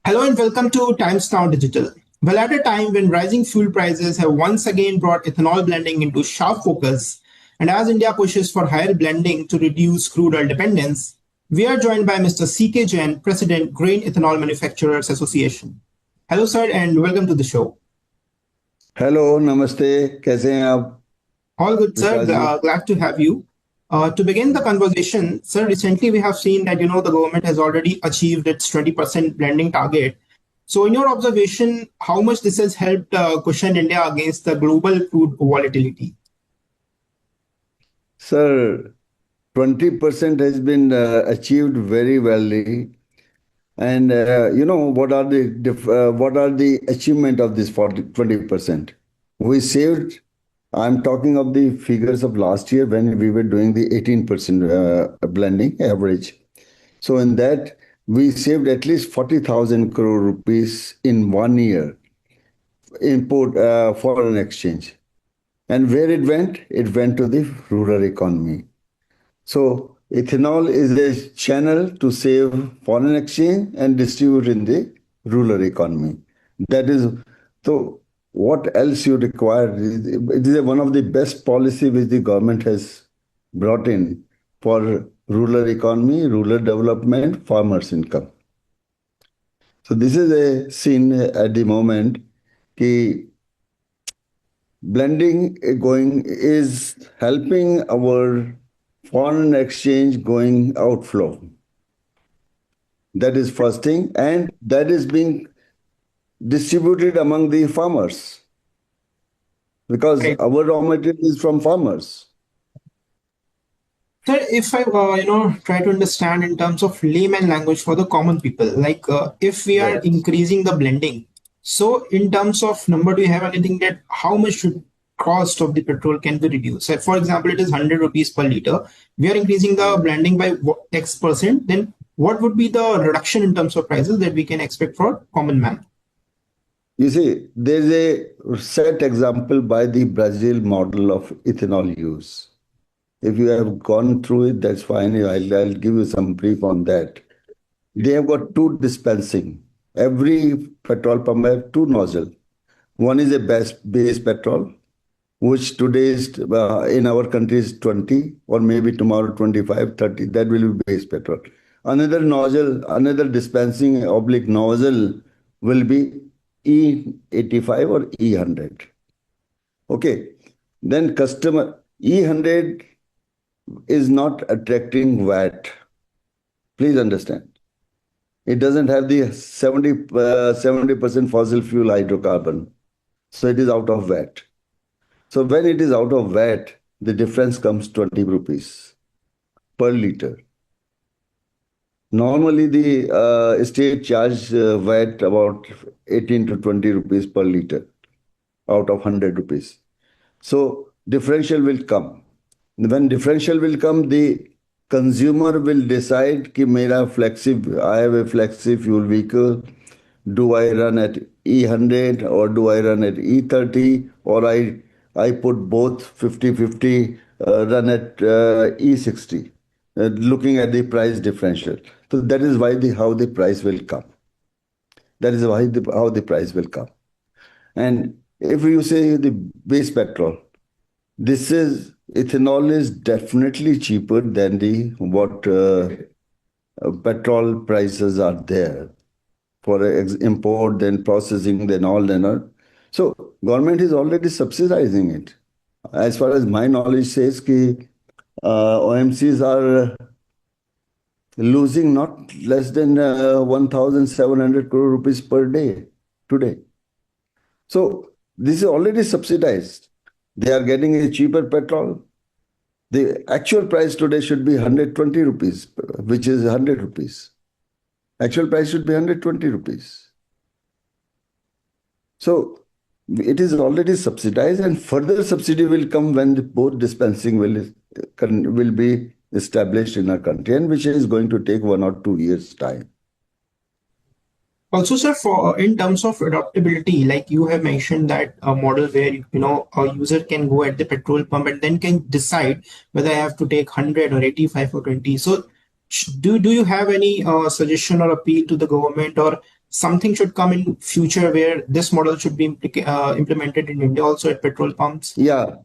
Hello and welcome to Times Now Digital. Well, at a time when rising fuel prices have once again brought ethanol blending into sharp focus, and as India pushes for higher blending to reduce crude oil dependence, we are joined by Mr. C.K. Jain, President, Grain Ethanol Manufacturers Association. Hello, sir, and welcome to the show. Hello नमस्ते कैसे हैं आप All good, sir. Vikas ji Glad to have you. To begin the conversation, sir, recently we have seen that the government has already achieved its 20% blending target. So, in your observation, how much this has helped cushion India against the global crude volatility? Sir 20% has been achieved very well. And what are the achievement of this 20%? We saved, I'm talking of the figures of last year when we were doing the 18% blending average. So in that, we saved at least 40,000 crore rupees in 1 year import foreign exchange. And where it went? It went to the rural economy. So ethanol is a channel to save foreign exchange and distribute in the rural economy. That is, so what else you require? It is one of the best policy which the government has brought in for rural economy, rural development, farmers' income. So this is a scene at the moment कि blending going is helping our foreign exchange going outflow. That is first thing, and that is being distributed among the farmers because Right. our raw material is from farmers. Sir, if I try to understand in terms of layman language for the common people, like if we are Right. increasing the blending, so in terms of number, do you have anything that how much should cost of the petrol can be reduced? So for example, it is 100 rupees per liter. We are increasing the blending by X percent. Then what would be the reduction in terms of prices that we can expect for common man? You see, there's a set example by the Brazil model of ethanol use. If you have gone through it, that's fine. I'll give you some brief on that. They have got two dispensing. Every petrol pump has two nozzles. One is a base petrol, which today is in our country is 20, or maybe tomorrow 25, 30. That will be base petrol. Another nozzle, another dispensing oblique nozzle will be E85 or E100. Okay. Then customer E100 is not attracting VAT. Please understand. It doesn't have the 70% fossil fuel hydrocarbon. So it is out of VAT. So when it is out of VAT, the difference comes 20 rupees per liter. Normally, the state charge VAT about 18 to 20 rupees per liter out of 100 rupees. So differential will come. When differential will come, the consumer will decide कि मेरा I have a flexi fuel vehicle. Do I run at E100 or do I run at E30 or I put both 50-50 run at E60, looking at the price differential. So that is why how the price will come. That is why how the price will come. And if you say the base petrol, this is ethanol is definitely cheaper than the what petrol prices are there for import, then processing, then all and all. So government is already subsidizing it. As far as my knowledge says, कि OMCs are losing not less than 1,700 crore rupees per day today. So this is already subsidized. They are getting a cheaper petrol. The actual price today should be 120 rupees, which is 100 rupees. Actual price should be 120 rupees. So it is already subsidized, and further subsidy will come when both dispensing will be established in our country, and which is going to take 1 or 2 years' time. Also, sir, for in terms of adaptability, like you have mentioned that a model where a user can go at the petrol pump and then can decide whether I have to take 100 or 85 or 20. So, do you have any suggestion or appeal to the government, or something should come in future where this model should be implemented in India also at petrol pumps? Yeah,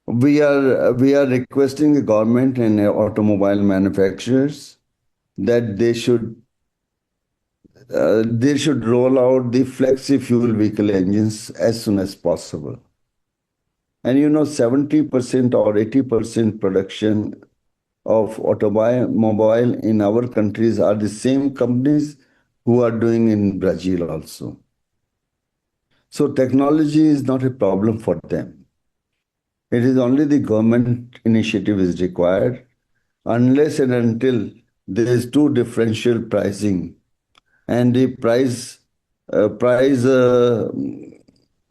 we are requesting the government and automobile manufacturers that they should roll out the flexi fuel vehicle engines as soon as possible. And 70% or 80% production of automobile in our countries are the same companies who are doing in Brazil also. So technology is not a problem for them. It is only the government initiative is required, unless and until there is too differential pricing and the price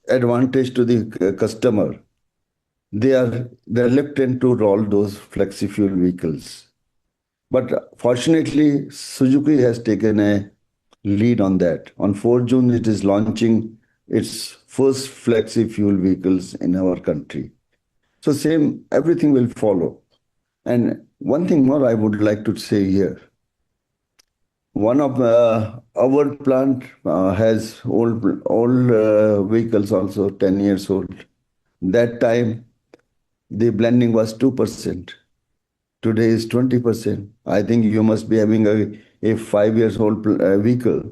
advantage to the customer, they are reluctant to roll those flexi fuel vehicles. But fortunately, Suzuki has taken a lead on that. On 4 June, it is launching its first flexi fuel vehicles in our country. So same, everything will follow. And one thing more I would like to say here. One of our plant has old vehicles also, 10 years old. That time, the blending was 2%. Today is 20%. I think you must be having a 5 years old vehicle.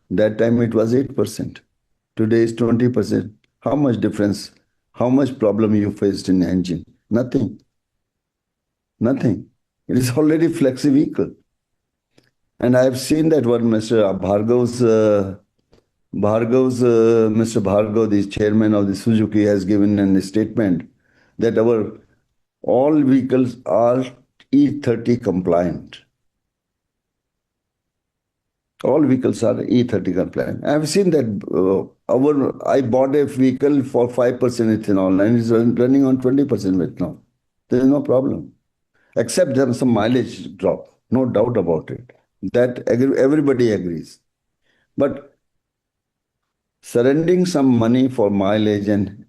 That time it was 8%. Today is 20%. How much difference? How much problem you faced in the engine? Nothing. Nothing. It is already flexi vehicle. And I have seen that what Mr. Mr. Bhargav, the chairman of the Suzuki, has given a statement that our all vehicles are E30 compliant. All vehicles are E30 compliant. I have seen that I bought a vehicle for 5% ethanol and it's running on 20% ethanol. There is no problem, except there some mileage drop, no doubt about it. That everybody agrees. But surrendering some money for mileage and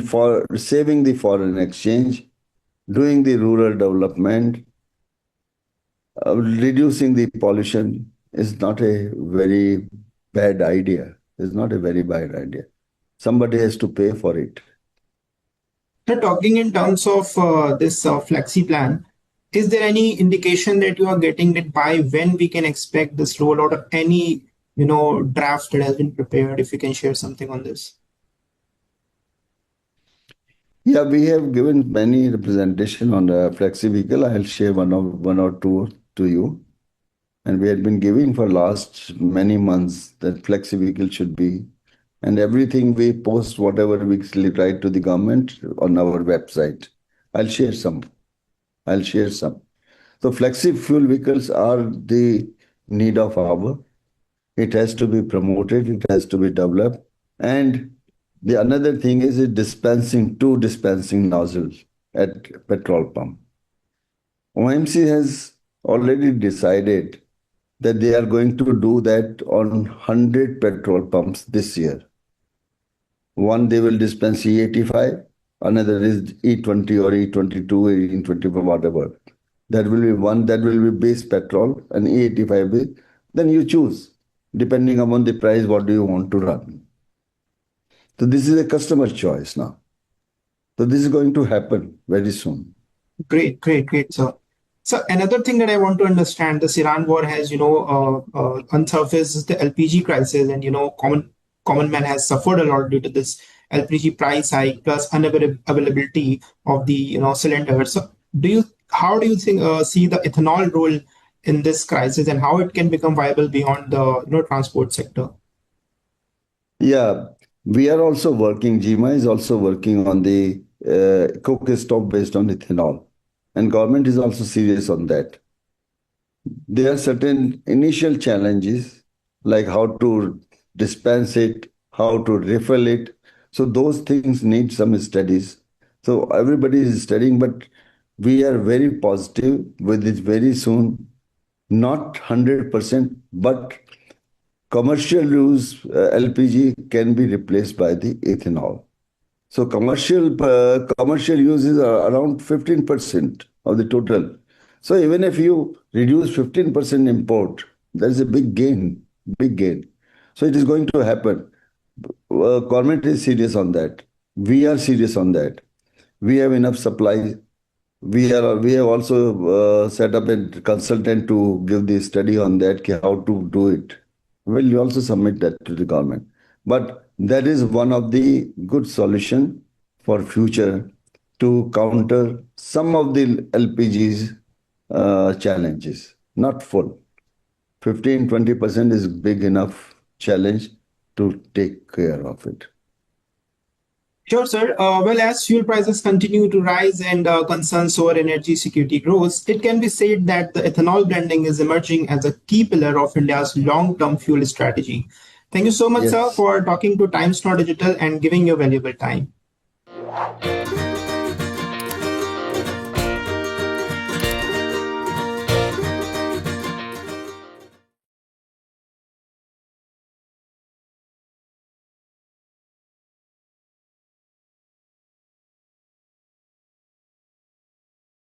for saving the foreign exchange, doing the rural development, reducing the pollution is not a very bad idea. It's not a very bad idea. Somebody has to pay for it. So talking in terms of this flexi plan, is there any indication that you are getting that by when we can expect this rollout or any draft that has been prepared? If you can share something on this. Yeah, we have given many representation on the flexi vehicle. I'll share one or two to you. And we had been giving for last many months that flexi vehicle should be, and everything we post, whatever we write to the government on our website. I'll share some. So flexi fuel vehicles are the need of hour. It has to be promoted. It has to be developed. And the another thing is two dispensing nozzles at petrol pump. OMC has already decided that they are going to do that on 100 petrol pumps this year. One, they will dispense E85, another is E20 or E22, E24, whatever. That will be one, that will be base petrol, and E85 is, then you choose, depending upon the price, what do you want to run. So this is a customer choice now. So this is going to happen very soon. Great, sir. So another thing that I want to understand, this Iran war has, unsurfaced the LPG crisis, and common man has suffered a lot due to this LPG price hike plus unavailability of the cylinder. So how do you think see the ethanol role in this crisis and how it can become viable beyond the transport sector? Yeah, we are also working. GEMA is also working on the coke stove based on ethanol. And government is also serious on that. There are certain initial challenges, like how to dispense it, how to refill it. So those things need some studies. So everybody is studying, but we are very positive with it very soon. Not 100%, but commercial use LPG can be replaced by the ethanol. So commercial use is around 15% of the total. So even if you reduce 15% import, There is a big gain, big gain. So it is going to happen. Government is serious on that. We are serious on that. We have enough supply. We have also set up a consultant to give the study on that, how to do it. We'll also submit that to the government. But that is one of the good solution for future to counter some of the LPG's challenges. Not full. 15-20% is big enough challenge to take care of it. Sure, sir. Well, as fuel prices continue to rise and concerns over energy security grows, it can be said that the ethanol blending is emerging as a key pillar of India's long-term fuel strategy. Thank you so much, sir, Yes. for talking to Times Now Digital and giving your valuable time.